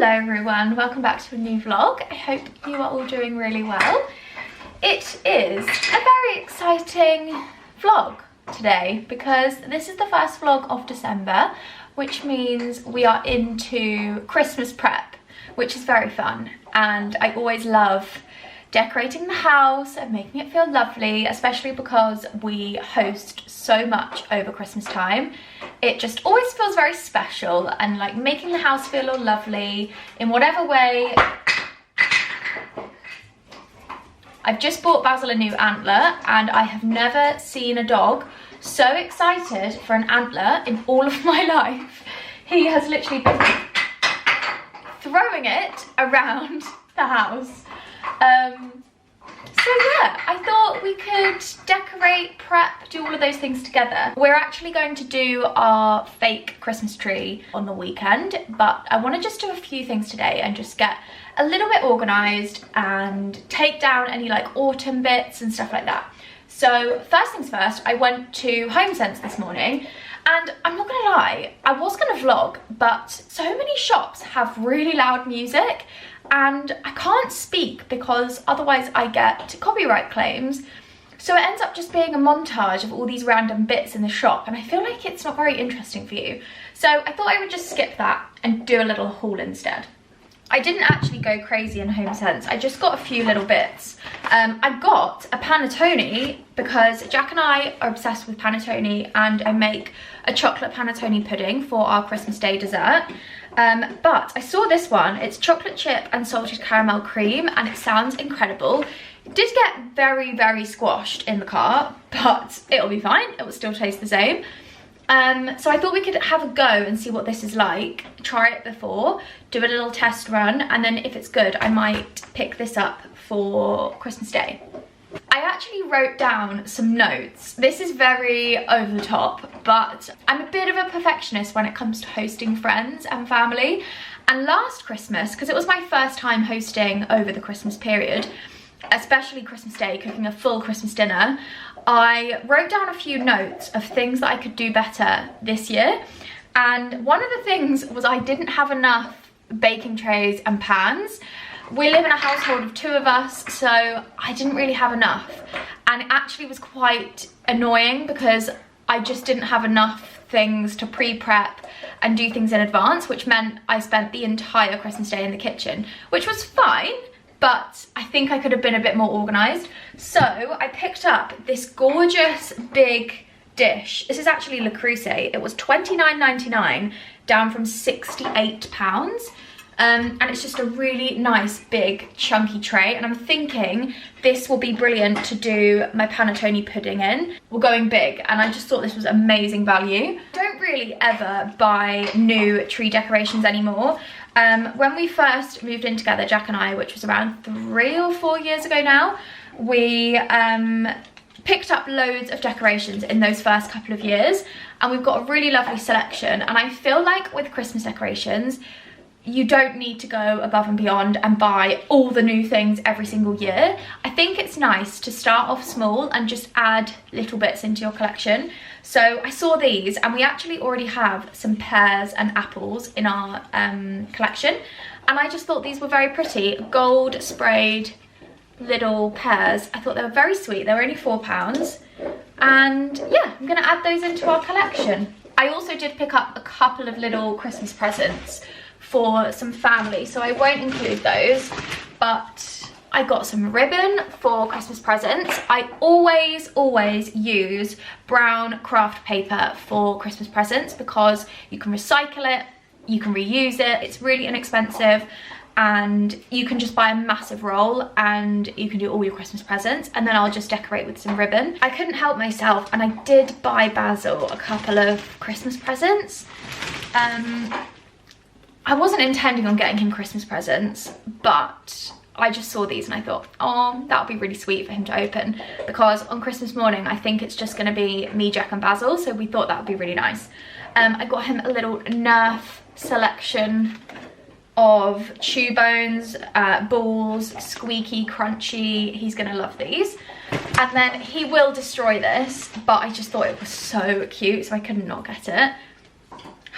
Hello everyone, welcome back to a new vlog. I hope you are all doing really well. It is a very exciting vlog today because this is the first vlog of December, which means we are into Christmas prep, which is very fun, and I always love decorating the house and making it feel lovely, especially because we host so much over Christmas time. It just always feels very special, and like making the house feel all lovely in whatever way. I've just bought Basil a new antler, and I have never seen a dog so excited for an antler in all of my life. He has literally been throwing it around the house. So yeah, I thought we could decorate, prep, do all of those things together. We're actually going to do our fake Christmas tree on the weekend, but I want to just do a few things today and just get a little bit organised and take down any like autumn bits and stuff like that. So first things first, I went to Homesense this morning, and I'm not gonna lie, I was gonna vlog, but so many shops have really loud music and I can't speak because otherwise I get copyright claims. So it ends up just being a montage of all these random bits in the shop, and I feel like it's not very interesting for you. So I thought I would just skip that and do a little haul instead. I didn't actually go crazy in Homesense, I just got a few little bits. I got a panettone because Jack and I are obsessed with panettone, and I make a chocolate panettone pudding for our Christmas Day dessert. But I saw this one, it's chocolate chip and salted caramel cream, and it sounds incredible. It did get very, very squashed in the car, but it'll be fine, it will still taste the same. So I thought we could have a go and see what this is like, try it before, do a little test run, and then if it's good, I might pick this up for Christmas Day. I actually wrote down some notes. This is very over the top, but I'm a bit of a perfectionist when it comes to hosting friends and family. And last Christmas, because it was my first time hosting over the Christmas period, especially Christmas Day, cooking a full Christmas dinner, I wrote down a few notes of things that I could do better this year. And one of the things was I didn't have enough baking trays and pans. We live in a household of 2 of us, so I didn't really have enough. And it actually was quite annoying because I just didn't have enough things to pre-prep and do things in advance, which meant I spent the entire Christmas Day in the kitchen, which was fine, but I think I could have been a bit more organised. So I picked up this gorgeous big dish. This is actually Le Creuset. It was $29.99 down from £68. And it's just a really nice big chunky tray, and I'm thinking this will be brilliant to do my panettone pudding in. We're going big, and I just thought this was amazing value. I don't really ever buy new tree decorations anymore. When we first moved in together, Jack and I, which was around 3 or 4 years ago now, we picked up loads of decorations in those first couple of years, and we've got a really lovely selection. And I feel like with Christmas decorations, you don't need to go above and beyond and buy all the new things every single year. I think it's nice to start off small and just add little bits into your collection. So I saw these, and we actually already have some pears and apples in our collection, and I just thought these were very pretty. Gold sprayed little pears. I thought they were very sweet. They were only £4, and yeah, I'm gonna add those into our collection. I also did pick up a couple of little Christmas presents for some family, so I won't include those, but I got some ribbon for Christmas presents. I always use brown craft paper for Christmas presents because you can recycle it, you can reuse it, it's really inexpensive, and you can just buy a massive roll and you can do all your Christmas presents, and then I'll just decorate with some ribbon. I couldn't help myself, and I did buy Basil a couple of Christmas presents. I wasn't intending on getting him Christmas presents, but I just saw these and I thought, oh, that would be really sweet for him to open, because on Christmas morning I think it's just going to be me, Jack and Basil, so we thought that would be really nice. I got him a little Nerf selection of chew bones, balls, squeaky, crunchy. He's going to love these. And then he will destroy this, but I just thought it was so cute, so I could not get it.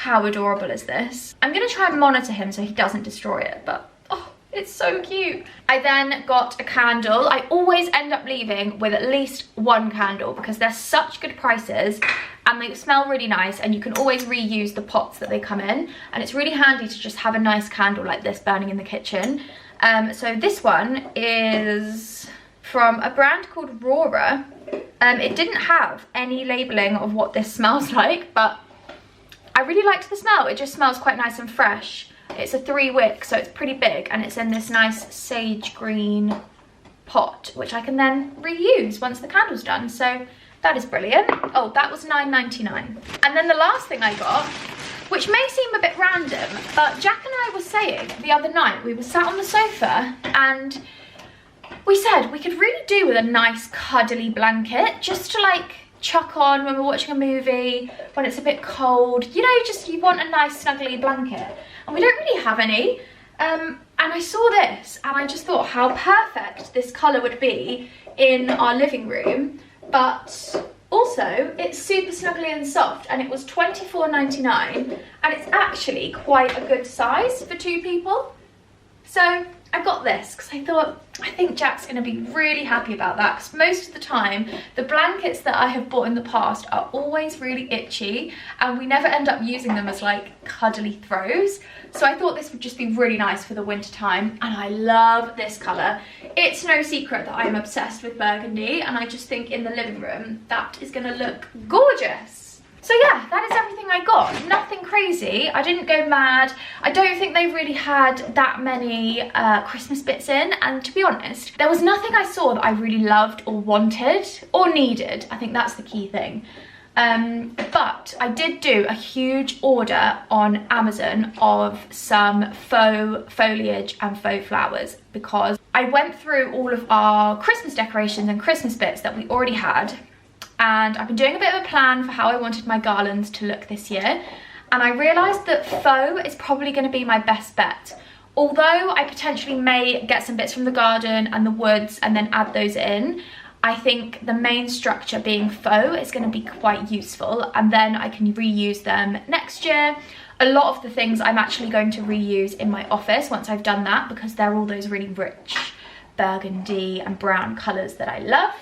how adorable is this? I'm gonna try and monitor him so he doesn't destroy it, but oh, it's so cute. I then got a candle. I always end up leaving with at least one candle because they're such good prices and they smell really nice, and you can always reuse the pots that they come in, and it's really handy to just have a nice candle like this burning in the kitchen. So this one is from a brand called Aurora. It didn't have any labeling of what this smells like, but I really liked the smell. It just smells quite nice and fresh. It's a 3-wick, so it's pretty big, and it's in this nice sage green pot, which I can then reuse once the candle's done. So that is brilliant. Oh, that was $9.99. And then the last thing I got, which may seem a bit random, but Jack and I were saying the other night, we were sat on the sofa and we said we could really do with a nice cuddly blanket just to like chuck on when we're watching a movie, when it's a bit cold, you know, just you want a nice snuggly blanket. And we don't really have any. And I saw this and I just thought how perfect this colour would be in our living room, but also it's super snuggly and soft, and it was $24.99, and it's actually quite a good size for 2 people. So I got this because I thought, I think Jack's going to be really happy about that, because most of the time the blankets that I have bought in the past are always really itchy and we never end up using them as like cuddly throws. So I thought this would just be really nice for the winter time, and I love this colour. It's no secret that I'm obsessed with burgundy, and I just think in the living room that is going to look gorgeous. So yeah, that is everything I got. Nothing crazy. I didn't go mad. I don't think they really had that many Christmas bits in, and to be honest, there was nothing I saw that I really loved or wanted or needed. I think that's the key thing. But I did do a huge order on Amazon of some faux foliage and faux flowers, because I went through all of our Christmas decorations and Christmas bits that we already had, and I've been doing a bit of a plan for how I wanted my garlands to look this year, and I realised that faux is probably going to be my best bet. Although I potentially may get some bits from the garden and the woods and then add those in, I think the main structure being faux is going to be quite useful, and then I can reuse them next year. A lot of the things I'm actually going to reuse in my office once I've done that, because they're all those really rich burgundy and brown colours that I love.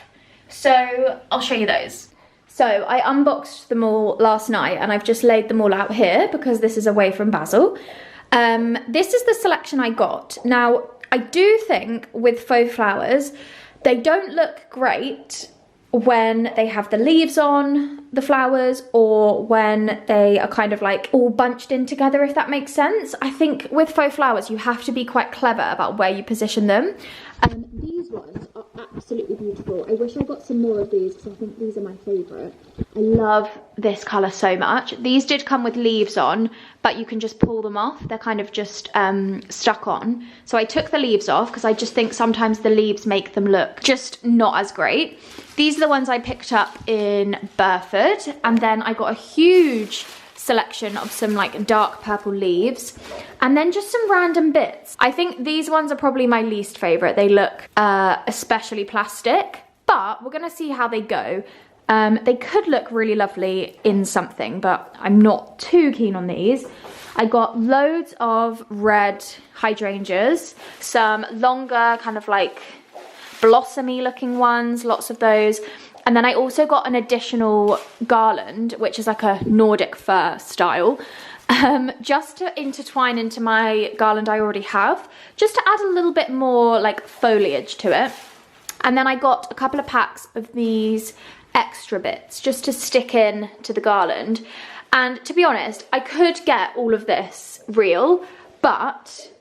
So I'll show you those. So I unboxed them all last night and I've just laid them all out here because this is away from Basil. This is the selection I got. Now, I do think with faux flowers, they don't look great when they have the leaves on the flowers, or when they are kind of like all bunched in together, if that makes sense. I think with faux flowers, you have to be quite clever about where you position them. These ones are absolutely beautiful. I wish I got some more of these because I think these are my favourite. I love this colour so much. These did come with leaves on, but you can just pull them off. They're kind of just stuck on. So I took the leaves off because I just think sometimes the leaves make them look just not as great. These are the ones I picked up in Burford, and then I got a huge selection of some like dark purple leaves, and then just some random bits. I think these ones are probably my least favourite. They look especially plastic, but we're gonna see how they go. They could look really lovely in something, but I'm not too keen on these. I got loads of red hydrangeas, some longer kind of like blossomy looking ones, lots of those. And then I also got an additional garland, which is like a Nordic fir style, just to intertwine into my garland I already have, just to add a little bit more like foliage to it. And then I got a couple of packs of these extra bits just to stick in to the garland. And to be honest, I could get all of this real, but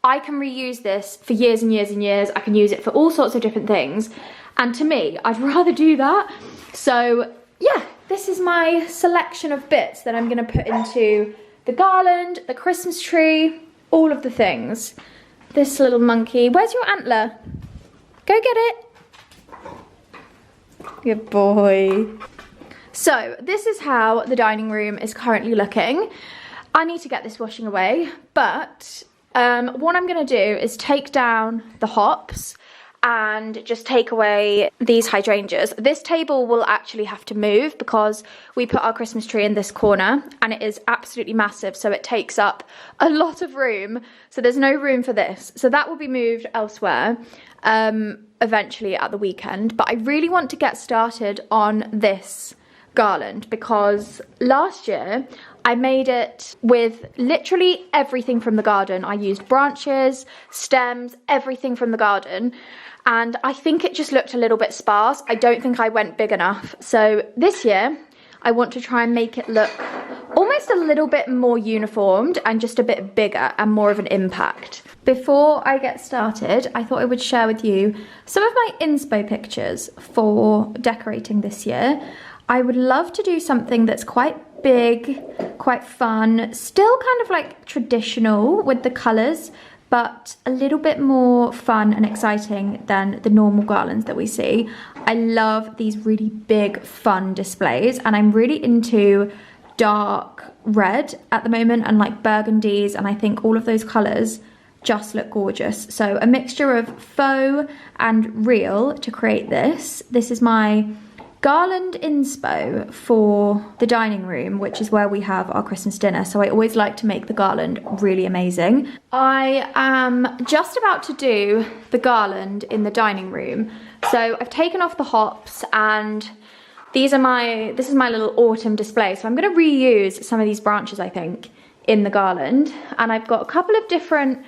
I can reuse this for years and years and years. I can use it for all sorts of different things. And to me, I'd rather do that. So yeah, this is my selection of bits that I'm gonna put into the garland, the Christmas tree, all of the things. This little monkey, where's your antler? Go get it. Good boy. So this is how the dining room is currently looking. I need to get this washing away, but what I'm gonna do is take down the hops and just take away these hydrangeas. This table will actually have to move because we put our Christmas tree in this corner and it is absolutely massive, so it takes up a lot of room. So there's no room for this. So that will be moved elsewhere eventually at the weekend. But I really want to get started on this garland because last year I made it with literally everything from the garden. I used branches, stems, everything from the garden, and I think it just looked a little bit sparse. I don't think I went big enough. So this year I want to try and make it look almost a little bit more uniformed and just a bit bigger and more of an impact. Before I get started, I thought I would share with you some of my inspo pictures for decorating this year. I would love to do something that's quite big, quite fun, still kind of like traditional with the colours, but a little bit more fun and exciting than the normal garlands that we see. I love these really big, fun displays, and I'm really into dark red at the moment and like burgundies, and I think all of those colours just look gorgeous. So a mixture of faux and real to create this. This is my garland inspo for the dining room, which is where we have our Christmas dinner. So I always like to make the garland really amazing. I am just about to do the garland in the dining room. So I've taken off the hops, and this is my little autumn display. So I'm going to reuse some of these branches, I think, in the garland. And I've got a couple of different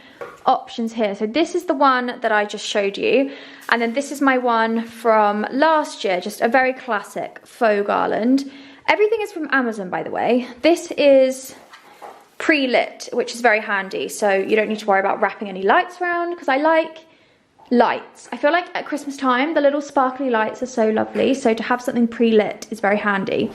options here. So this is the one that I just showed you, and then this is my one from last year, just a very classic faux garland. Everything is from Amazon, by the way. This is pre-lit, which is very handy, so you don't need to worry about wrapping any lights around, because I like lights. I feel like at Christmas time the little sparkly lights are so lovely, so to have something pre-lit is very handy.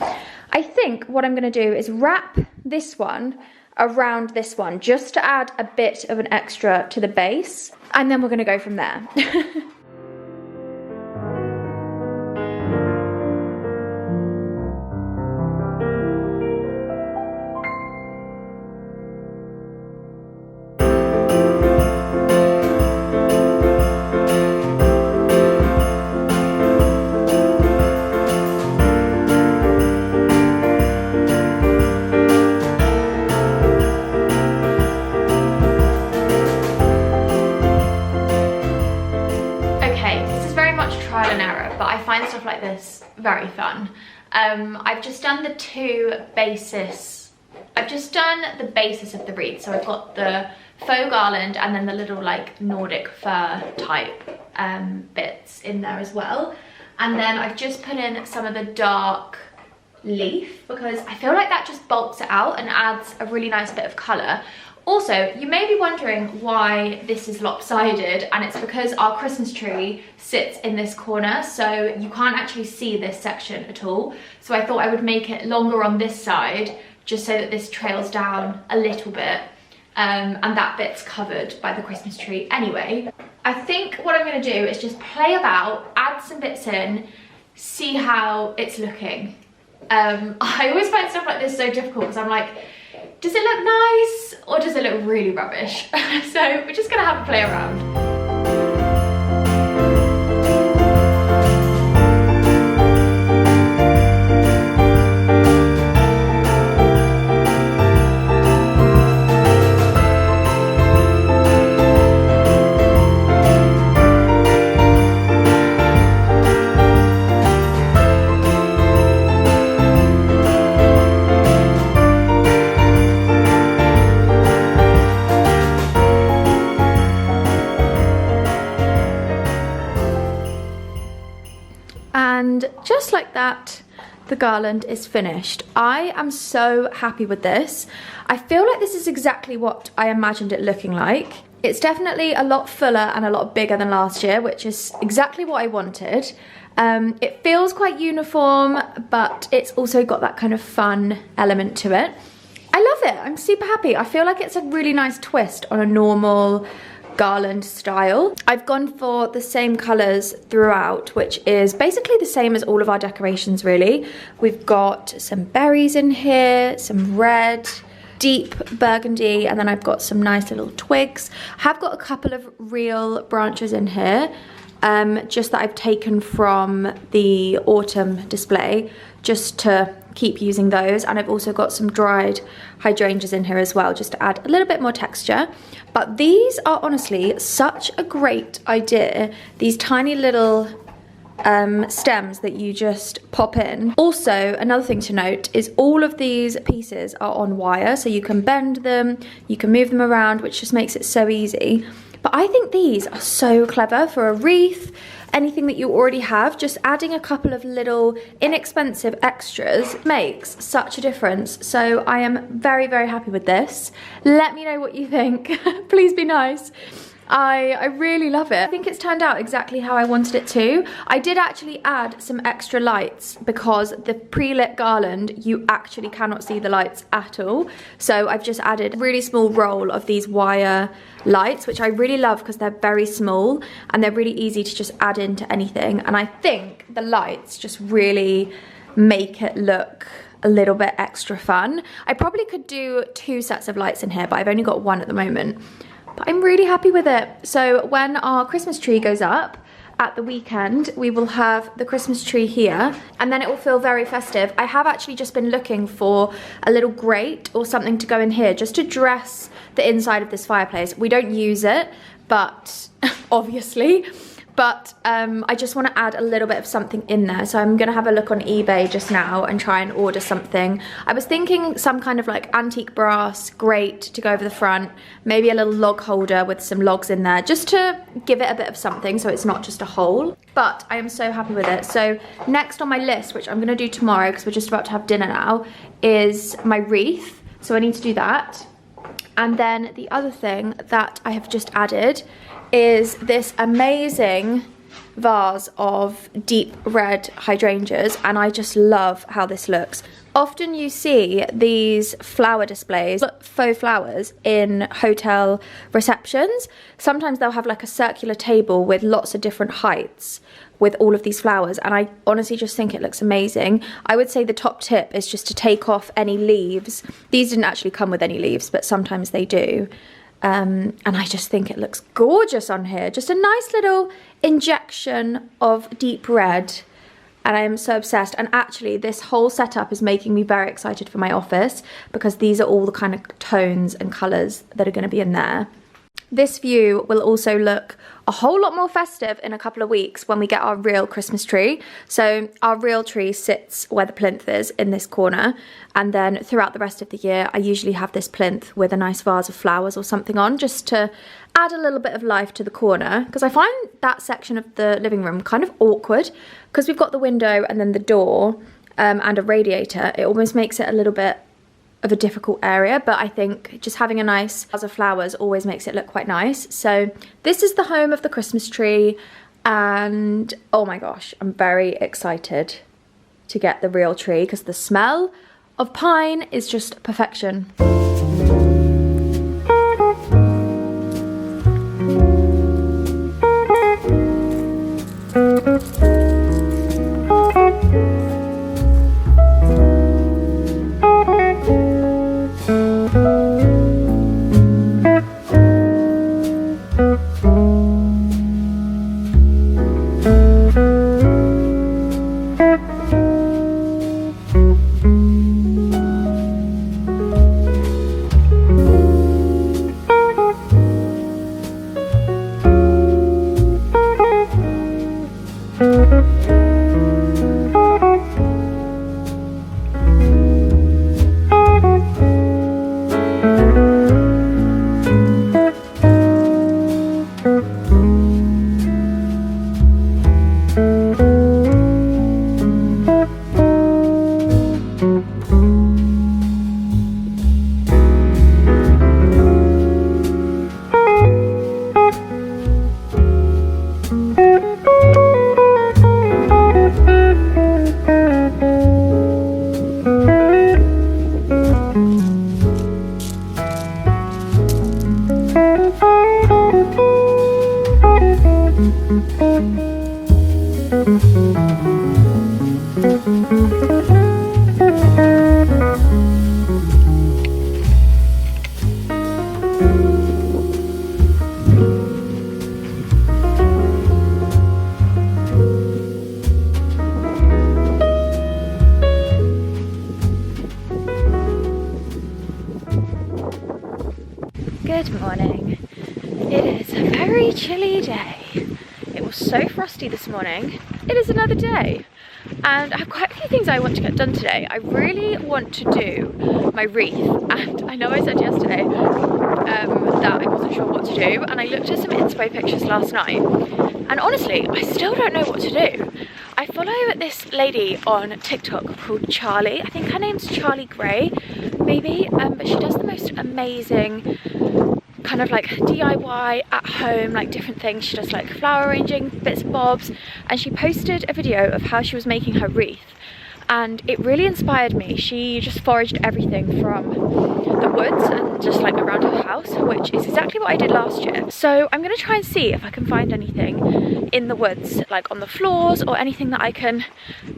I think what I'm going to do is wrap this one around this one just to add a bit of an extra to the base, and then we're going to go from there. Very fun. I've just done the basis of the wreath. So I've got the faux garland and then the little like Nordic fur type bits in there as well. And then I've just put in some of the dark leaf because I feel like that just bulks it out and adds a really nice bit of colour. Also, you may be wondering why this is lopsided, and it's because our Christmas tree sits in this corner, so you can't actually see this section at all. So I thought I would make it longer on this side, just so that this trails down a little bit, and that bit's covered by the Christmas tree anyway. I think what I'm going to do is just play about, add some bits in, see how it's looking. I always find stuff like this so difficult because I'm like, does it look nice or does it look really rubbish? So we're just gonna have a play around. And just like that, the garland is finished. I am so happy with this. I feel like this is exactly what I imagined it looking like. It's definitely a lot fuller and a lot bigger than last year, which is exactly what I wanted. It feels quite uniform, but it's also got that kind of fun element to it. I love it. I'm super happy. I feel like it's a really nice twist on a normal garland style. I've gone for the same colours throughout, which is basically the same as all of our decorations really. We've got some berries in here, some red, deep burgundy, and then I've got some nice little twigs. I have got a couple of real branches in here, just that I've taken from the autumn display just to keep using those. And I've also got some dried hydrangeas in here as well, just to add a little bit more texture. But these are honestly such a great idea. These tiny little stems that you just pop in. Also, another thing to note is all of these pieces are on wire, so you can bend them, you can move them around, which just makes it so easy. But I think these are so clever for a wreath, anything that you already have. Just adding a couple of little inexpensive extras makes such a difference. So I am very, very happy with this. Let me know what you think. Please be nice. I really love it. I think it's turned out exactly how I wanted it to. I did actually add some extra lights because the pre-lit garland, you actually cannot see the lights at all. So I've just added a really small roll of these wire lights, which I really love because they're very small and they're really easy to just add into anything. And I think the lights just really make it look a little bit extra fun. I probably could do 2 sets of lights in here, but I've only got 1 at the moment. But I'm really happy with it. So when our Christmas tree goes up at the weekend, we will have the Christmas tree here and then it will feel very festive. I have actually just been looking for a little grate or something to go in here just to dress the inside of this fireplace. We don't use it, but obviously, but I just want to add a little bit of something in there. So I'm going to have a look on eBay just now and try and order something. I was thinking some kind of like antique brass grate to go over the front, maybe a little log holder with some logs in there, just to give it a bit of something so it's not just a hole. But I am so happy with it. So next on my list, which I'm going to do tomorrow because we're just about to have dinner now, is my wreath. So I need to do that. And then the other thing that I have just added is this amazing vase of deep red hydrangeas, and I just love how this looks. Often you see these flower displays, faux flowers, in hotel receptions. Sometimes they'll have like a circular table with lots of different heights with all of these flowers, and I honestly just think it looks amazing. I would say the top tip is just to take off any leaves. These didn't actually come with any leaves, but sometimes they do. And I just think it looks gorgeous on here. Just a nice little injection of deep red. And I am so obsessed. And actually this whole setup is making me very excited for my office because these are all the kind of tones and colours that are going to be in there. This view will also look a whole lot more festive in a couple of weeks when we get our real Christmas tree. So our real tree sits where the plinth is in this corner, and then throughout the rest of the year I usually have this plinth with a nice vase of flowers or something on, just to add a little bit of life to the corner, because I find that section of the living room kind of awkward because we've got the window and then the door and a radiator. It almost makes it a little bit of a difficult area, but I think just having a nice vase of flowers always makes it look quite nice. So this is the home of the Christmas tree, and oh my gosh, I'm very excited to get the real tree because the smell of pine is just perfection. It is a very chilly day. It was so frosty this morning. It is another day. And I have quite a few things I want to get done today. I really want to do my wreath, and I know I said yesterday that I wasn't sure what to do, and I looked at some inspo pictures last night, and honestly, I still don't know what to do. I follow this lady on TikTok called Charlie. I think her name's Charlie Gray, maybe, but she does the most amazing kind of like DIY at home, like different things. She does like flower arranging, bits and bobs, and she posted a video of how she was making her wreath, and it really inspired me. She just foraged everything from the woods and just like around her house, which is exactly what I did last year. So I'm gonna try and see if I can find anything in the woods, like on the floors, or anything that I can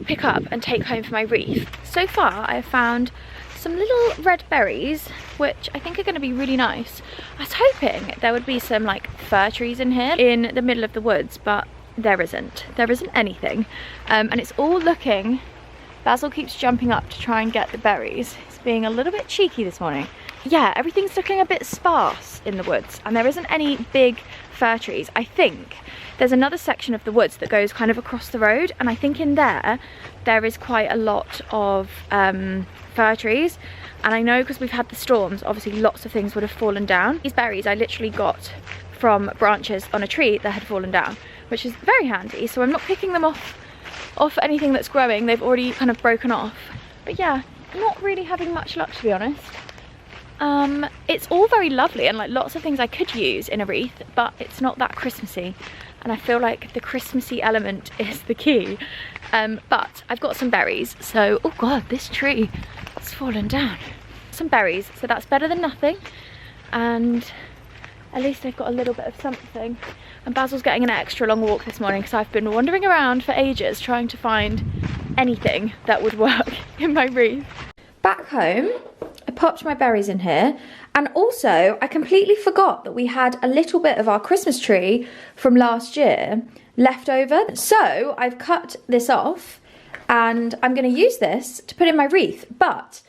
pick up and take home for my wreath. So far I've found some little red berries, which I think are going to be really nice. I was hoping there would be some like fir trees in here in the middle of the woods, but there isn't. There isn't anything. And it's all looking... Basil keeps jumping up to try and get the berries. He's being a little bit cheeky this morning. Yeah, everything's looking a bit sparse in the woods, and there isn't any big fir trees. I think there's another section of the woods that goes kind of across the road, and I think in there is quite a lot of fir trees. And I know because we've had the storms, obviously lots of things would have fallen down. These berries I literally got from branches on a tree that had fallen down, which is very handy. So I'm not picking them off anything that's growing. They've already kind of broken off. But yeah, not really having much luck, to be honest. It's all very lovely and like lots of things I could use in a wreath, but it's not that Christmassy. And I feel like the Christmassy element is the key. But I've got some berries, so, oh God, this tree has fallen down. Some berries, so that's better than nothing. And at least I've got a little bit of something. And Basil's getting an extra long walk this morning because I've been wandering around for ages trying to find anything that would work in my wreath. Back home, I popped my berries in here, and also I completely forgot that we had a little bit of our Christmas tree from last year left over. So I've cut this off and I'm going to use this to put in my wreath. But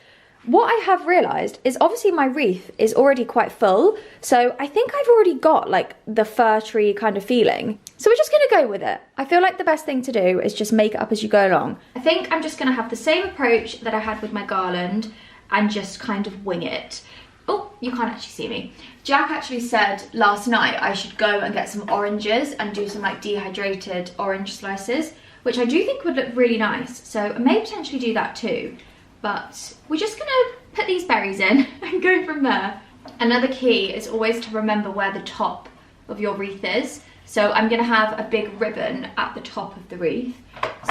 what I have realised is obviously my wreath is already quite full, so I think I've already got like the fir tree kind of feeling. So we're just going to go with it. I feel like the best thing to do is just make it up as you go along. I think I'm just going to have the same approach that I had with my garland and just kind of wing it. Oh, you can't actually see me. Jack actually said last night I should go and get some oranges and do some like dehydrated orange slices, which I do think would look really nice. So I may potentially do that too. But we're just gonna put these berries in and go from there. Another key is always to remember where the top of your wreath is. So I'm gonna have a big ribbon at the top of the wreath.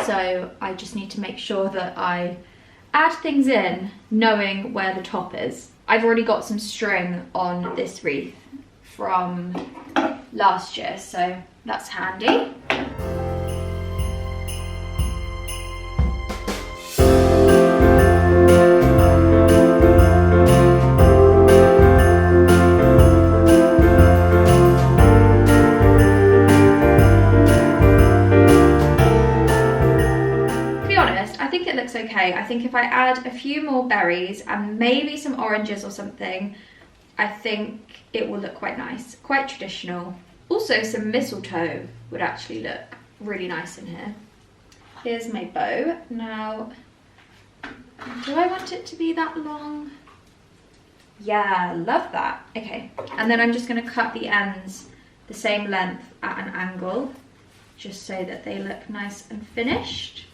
So I just need to make sure that I add things in knowing where the top is. I've already got some string on this wreath from last year, so that's handy. Okay, I think if I add a few more berries and maybe some oranges or something, I think it will look quite nice, quite traditional. Also some mistletoe would actually look really nice in here. Here's my bow. Now, do I want it to be that long? Yeah, love that. Okay, and then I'm just going to cut the ends the same length at an angle, just so that they look nice and finished.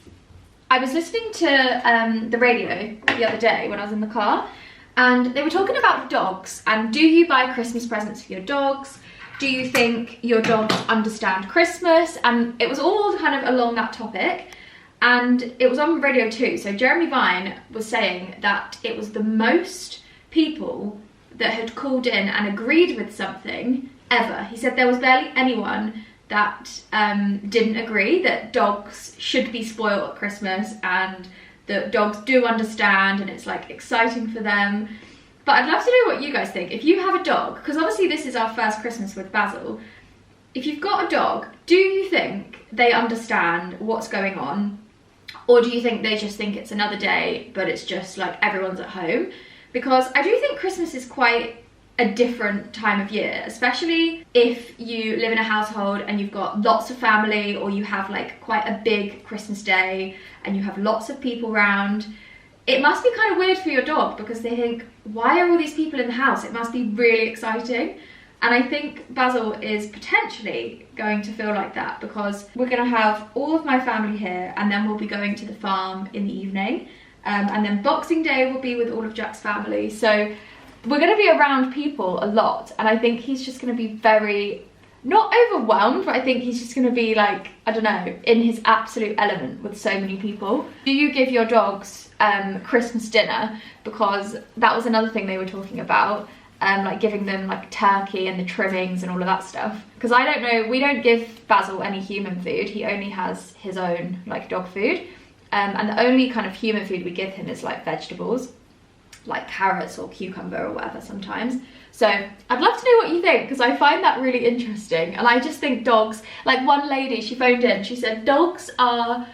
I was listening to the radio the other day when I was in the car, and they were talking about dogs, and do you buy Christmas presents for your dogs? Do you think your dogs understand Christmas? And it was all kind of along that topic, and it was on radio too. So Jeremy Vine was saying that it was the most people that had called in and agreed with something ever. He said there was barely anyone that didn't agree that dogs should be spoiled at Christmas, and that dogs do understand and it's like exciting for them. But I'd love to know what you guys think. If you have a dog, because obviously this is our first Christmas with Basil, if you've got a dog, do you think they understand what's going on? Or do you think they just think it's another day, but it's just like everyone's at home? Because I do think Christmas is quite a different time of year, especially if you live in a household and you've got lots of family, or you have like quite a big Christmas day and you have lots of people around. It must be kind of weird for your dog because they think, why are all these people in the house? It must be really exciting. And I think Basil is potentially going to feel like that, because we're going to have all of my family here, and then we'll be going to the farm in the evening. And then Boxing Day will be with all of Jack's family. So we're going to be around people a lot. And I think he's just going to be very, not overwhelmed, but I think he's just going to be like, I don't know, in his absolute element with so many people. Do you give your dogs Christmas dinner? Because that was another thing they were talking about. Like giving them like turkey and the trimmings and all of that stuff. Because I don't know, we don't give Basil any human food. He only has his own like dog food. And the only kind of human food we give him is like vegetables, like carrots or cucumber or whatever sometimes. So I'd love to know what you think, because I find that really interesting. And I just think dogs, like one lady, she phoned in, she said dogs are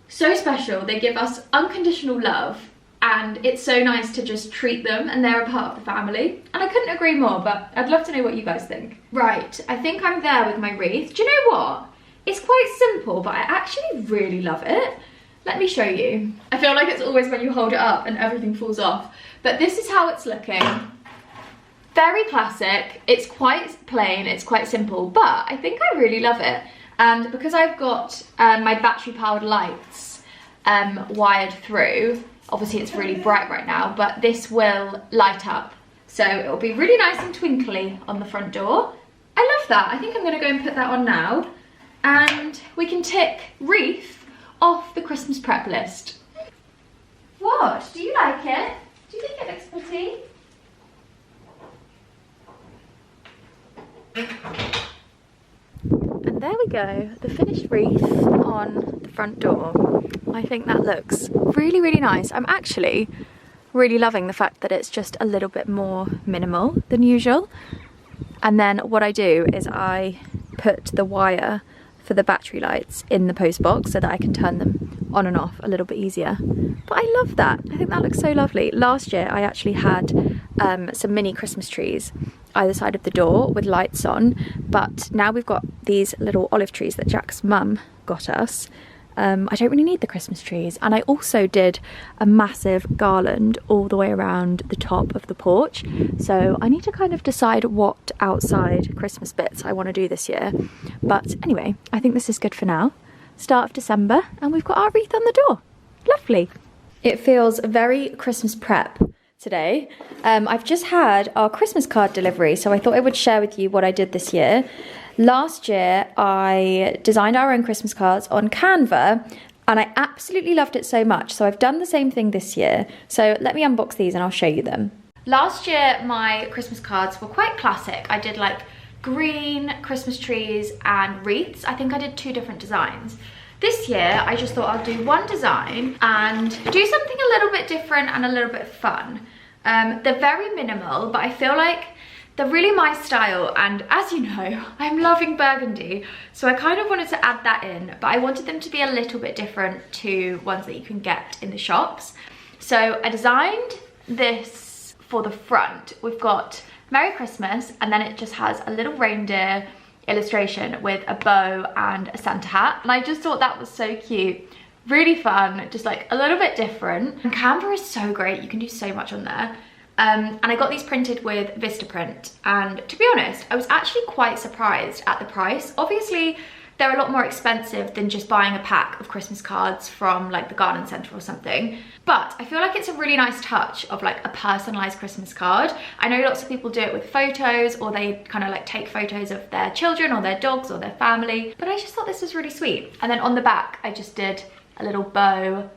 so special. They give us unconditional love. And it's so nice to just treat them, and they're a part of the family. And I couldn't agree more, but I'd love to know what you guys think. Right, I think I'm there with my wreath. Do you know what? It's quite simple, but I actually really love it. Let me show you. I feel like it's always when you hold it up and everything falls off. But this is how it's looking. Very classic. It's quite plain, it's quite simple, but I think I really love it. And because I've got my battery powered lights wired through, obviously it's really bright right now, but this will light up. So it'll be really nice and twinkly on the front door. I love that. I think I'm gonna go and put that on now. And we can tick wreath off the Christmas prep list. What? Do you like it? Do you think it looks pretty? And there we go, the finished wreath on the front door. I think that looks really, really nice. I'm actually really loving the fact that it's just a little bit more minimal than usual. And then what I do is I put the wire for the battery lights in the post box so that I can turn them on and off a little bit easier. But I love that. I think that looks so lovely. Last year I actually had some mini Christmas trees either side of the door with lights on, but now we've got these little olive trees that Jack's mum got us. I don't really need the Christmas trees. And I also did a massive garland all the way around the top of the porch. So I need to kind of decide what outside Christmas bits I want to do this year. But anyway, I think this is good for now. Start of December, and we've got our wreath on the door. Lovely. It feels very Christmas prep today. I've just had our Christmas card delivery, so I thought I would share with you what I did this year. Last year, I designed our own Christmas cards on Canva, and I absolutely loved it so much. So I've done the same thing this year. So let me unbox these and I'll show you them. Last year, my Christmas cards were quite classic. I did like green Christmas trees and wreaths. I think I did 2 different designs. This year, I just thought I'll do one design and do something a little bit different and a little bit fun. They're very minimal, but I feel like they're really my style, and as you know, I'm loving burgundy, so I kind of wanted to add that in, but I wanted them to be a little bit different to ones that you can get in the shops. So I designed this for the front. We've got Merry Christmas, and then it just has a little reindeer illustration with a bow and a Santa hat, and I just thought that was so cute. Really fun, just like a little bit different. And Canva is so great, you can do so much on there. And I got these printed with Vistaprint, and to be honest, I was actually quite surprised at the price. Obviously, they're a lot more expensive than just buying a pack of Christmas cards from like the garden centre or something. But I feel like it's a really nice touch of like a personalised Christmas card. I know lots of people do it with photos, or they kind of like take photos of their children or their dogs or their family. But I just thought this was really sweet. And then on the back, I just did a little bow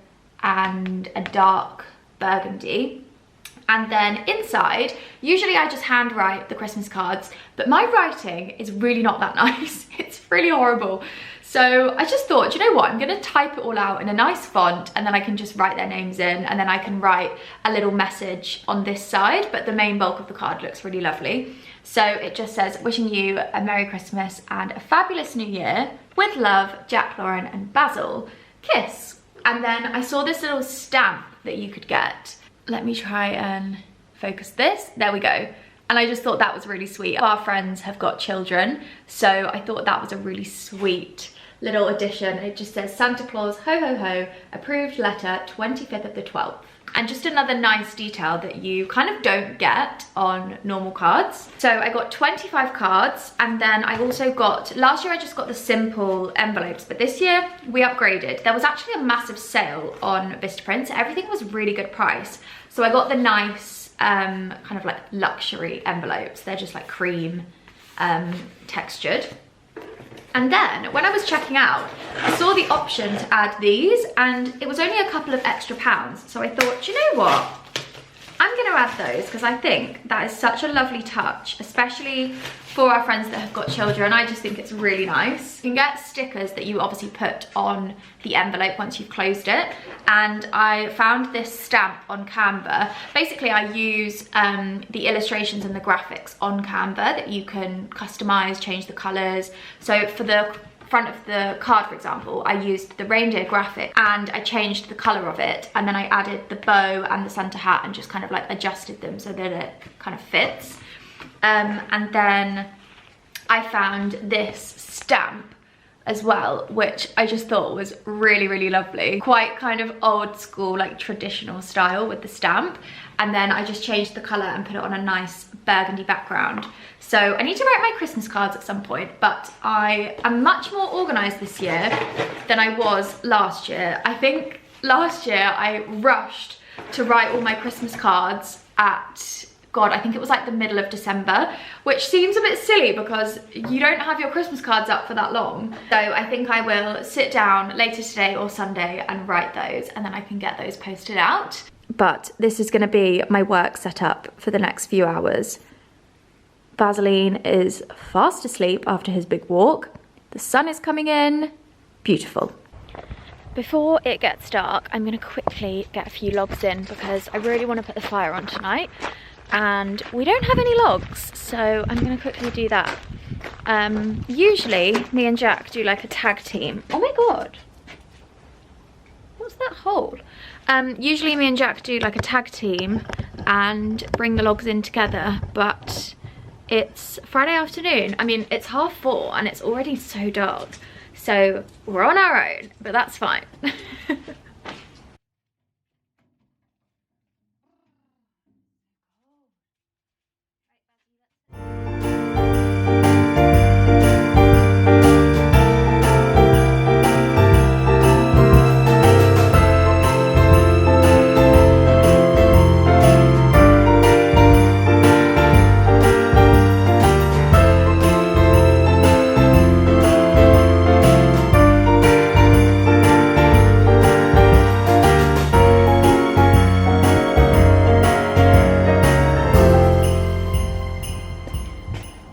and a dark burgundy. And then inside, usually I just handwrite the Christmas cards, but my writing is really not that nice. It's really horrible. So I just thought, you know what, I'm gonna type it all out in a nice font, and then I can just write their names in, and then I can write a little message on this side, but the main bulk of the card looks really lovely. So it just says, wishing you a Merry Christmas and a fabulous New Year. With love, Jack, Lauren and Basil. Kiss. And then I saw this little stamp that you could get. Let me try and focus this. There we go. And I just thought that was really sweet. Our friends have got children, so I thought that was a really sweet little addition. It just says Santa Claus, ho ho ho, approved letter 25th of the 12th. And just another nice detail that you kind of don't get on normal cards. So I got 25 cards, and then I also got, last year I just got the simple envelopes, but this year we upgraded. There was actually a massive sale on Vistaprint, so everything was really good price. So I got the nice kind of like luxury envelopes. They're just like cream textured. And then when I was checking out, I saw the option to add these, and it was only a couple of extra pounds. So I thought, do you know what? I'm gonna add those because I think that is such a lovely touch, especially for our friends that have got children. I just think it's really nice. You can get stickers that you obviously put on the envelope once you've closed it. And I found this stamp on Canva. Basically, I use the illustrations and the graphics on Canva that you can customize, change the colors. So for the front of the card, for example, I used the reindeer graphic and I changed the color of it, and then I added the bow and the Santa hat and just kind of like adjusted them so that it kind of fits. And then I found this stamp as well, which I just thought was really, really lovely. Quite kind of old school, like traditional style with the stamp. And then I just changed the color and put it on a nice burgundy background. So I need to write my Christmas cards at some point, but I am much more organized this year than I was last year. I think last year I rushed to write all my Christmas cards at, God, I think it was like the middle of December, which seems a bit silly because you don't have your Christmas cards up for that long. So I think I will sit down later today or Sunday and write those, and then I can get those posted out. But this is gonna be my work setup for the next few hours. Vaseline is fast asleep after his big walk. The sun is coming in. Beautiful. Before it gets dark, I'm gonna quickly get a few logs in because I really wanna put the fire on tonight. And we don't have any logs, so I'm gonna quickly do that. Usually me and Jack do like a tag team. Oh my God. What's that hole? Usually me and Jack do like a tag team and bring the logs in together, but it's Friday afternoon. I mean, it's 4:30 and it's already so dark. So we're on our own, but that's fine.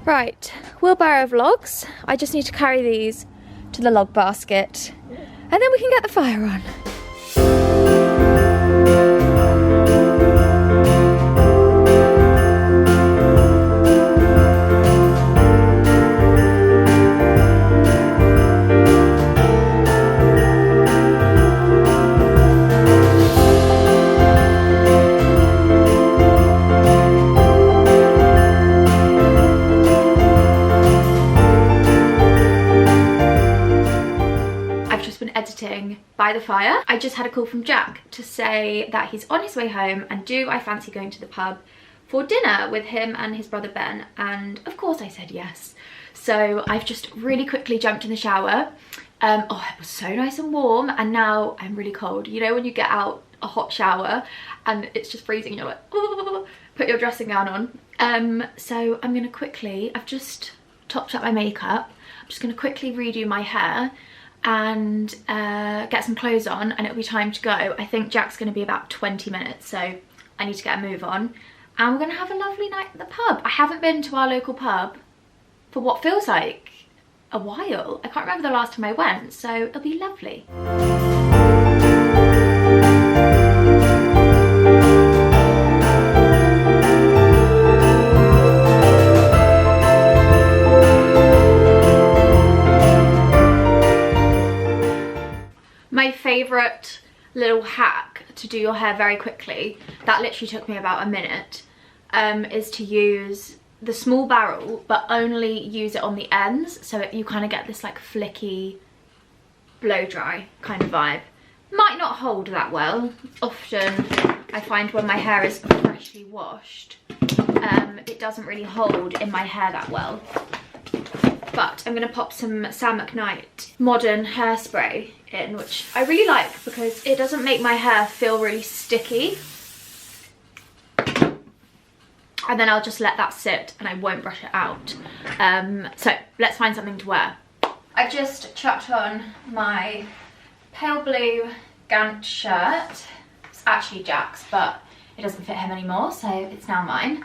Right, wheelbarrow of logs. I just need to carry these to the log basket and then we can get the fire on. Editing by the fire. I just had a call from Jack to say that he's on his way home and do I fancy going to the pub for dinner with him and his brother Ben, and of course I said yes. So I've just really quickly jumped in the shower. Oh, it was so nice and warm, and now I'm really cold. You know when you get out a hot shower and it's just freezing and you're like, oh, put your dressing gown on. So I'm gonna quickly, I've just topped up my makeup, I'm just gonna quickly redo my hair and get some clothes on, and it'll be time to go. I think Jack's going to be about 20 minutes, so I need to get a move on, and we're going to have a lovely night at the pub. I haven't been to our local pub for what feels like a while. I can't remember the last time I went, so it'll be lovely. My favourite little hack to do your hair very quickly, that literally took me about a minute, is to use the small barrel, but only use it on the ends, so you kind of get this like flicky blow dry kind of vibe. Might not hold that well. Often I find when my hair is freshly washed, it doesn't really hold in my hair that well. But I'm going to pop some Sam McKnight Modern Hairspray in, which I really like because it doesn't make my hair feel really sticky. And then I'll just let that sit and I won't brush it out. So let's find something to wear. I've just chucked on my pale blue Gant shirt. It's actually Jack's, but it doesn't fit him anymore, so it's now mine.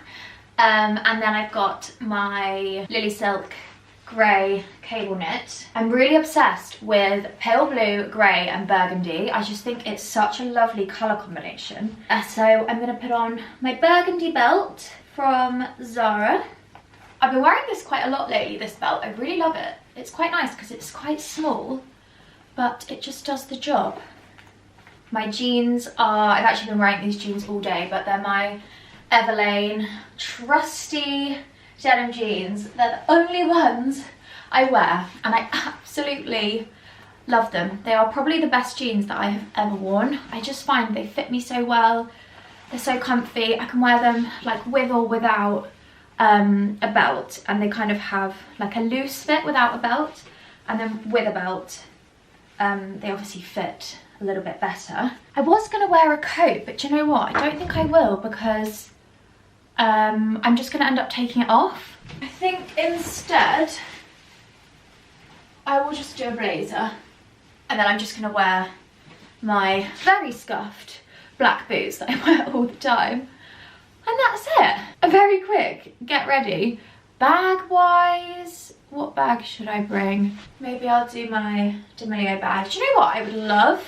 And then I've got my Lily Silk grey cable knit. I'm really obsessed with pale blue, grey and burgundy. I just think it's such a lovely colour combination. So I'm going to put on my burgundy belt from Zara. I've been wearing this quite a lot lately, this belt. I really love it. It's quite nice because it's quite small, but it just does the job. My jeans are, I've actually been wearing these jeans all day, but they're my Everlane trusty denim jeans. They're the only ones I wear and I absolutely love them. They are probably the best jeans that I have ever worn. I just find they fit me so well. They're so comfy. I can wear them like with or without a belt, and they kind of have like a loose fit without a belt, and then with a belt they obviously fit a little bit better. I was going to wear a coat, but do you know what? I don't think I will because I'm just going to end up taking it off. I think instead I will just do a blazer, and then I'm just going to wear my very scuffed black boots that I wear all the time. And that's it. A very quick get ready. Bag wise, what bag should I bring? Maybe I'll do my D'Amelio bag. Do you know what? I would love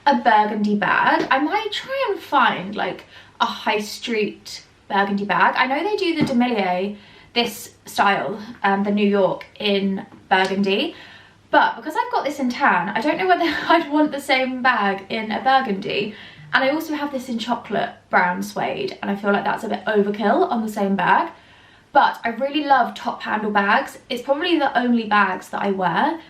a burgundy bag. I might try and find like a high street burgundy bag. I know they do the D'Amelio, this style, the New York in burgundy. But because I've got this in tan, I don't know whether I'd want the same bag in a burgundy. And I also have this in chocolate brown suede, and I feel like that's a bit overkill on the same bag. But I really love top handle bags. It's probably the only bags that I wear.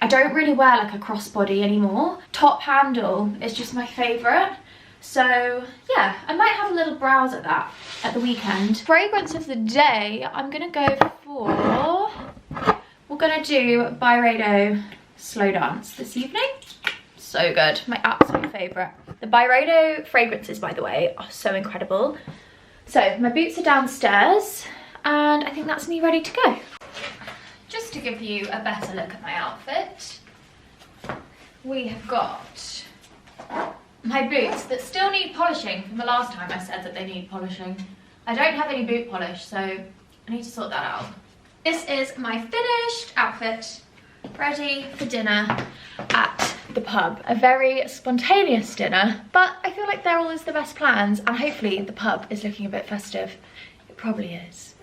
I don't really wear like a crossbody anymore. Top handle is just my favourite. So yeah, I might have a little browse at that at the weekend. Fragrance of the day, I'm gonna go for, we're gonna do Byredo Slow Dance this evening. So good, my absolute favourite. The Byredo fragrances, by the way, are so incredible. So my boots are downstairs, and I think that's me ready to go. Just to give you a better look at my outfit, we have got my boots that still need polishing from the last time I said that they need polishing. I don't have any boot polish, so I need to sort that out. This is my finished outfit, ready for dinner at the pub. A very spontaneous dinner, but I feel like they're always the best plans, and hopefully the pub is looking a bit festive. It probably is.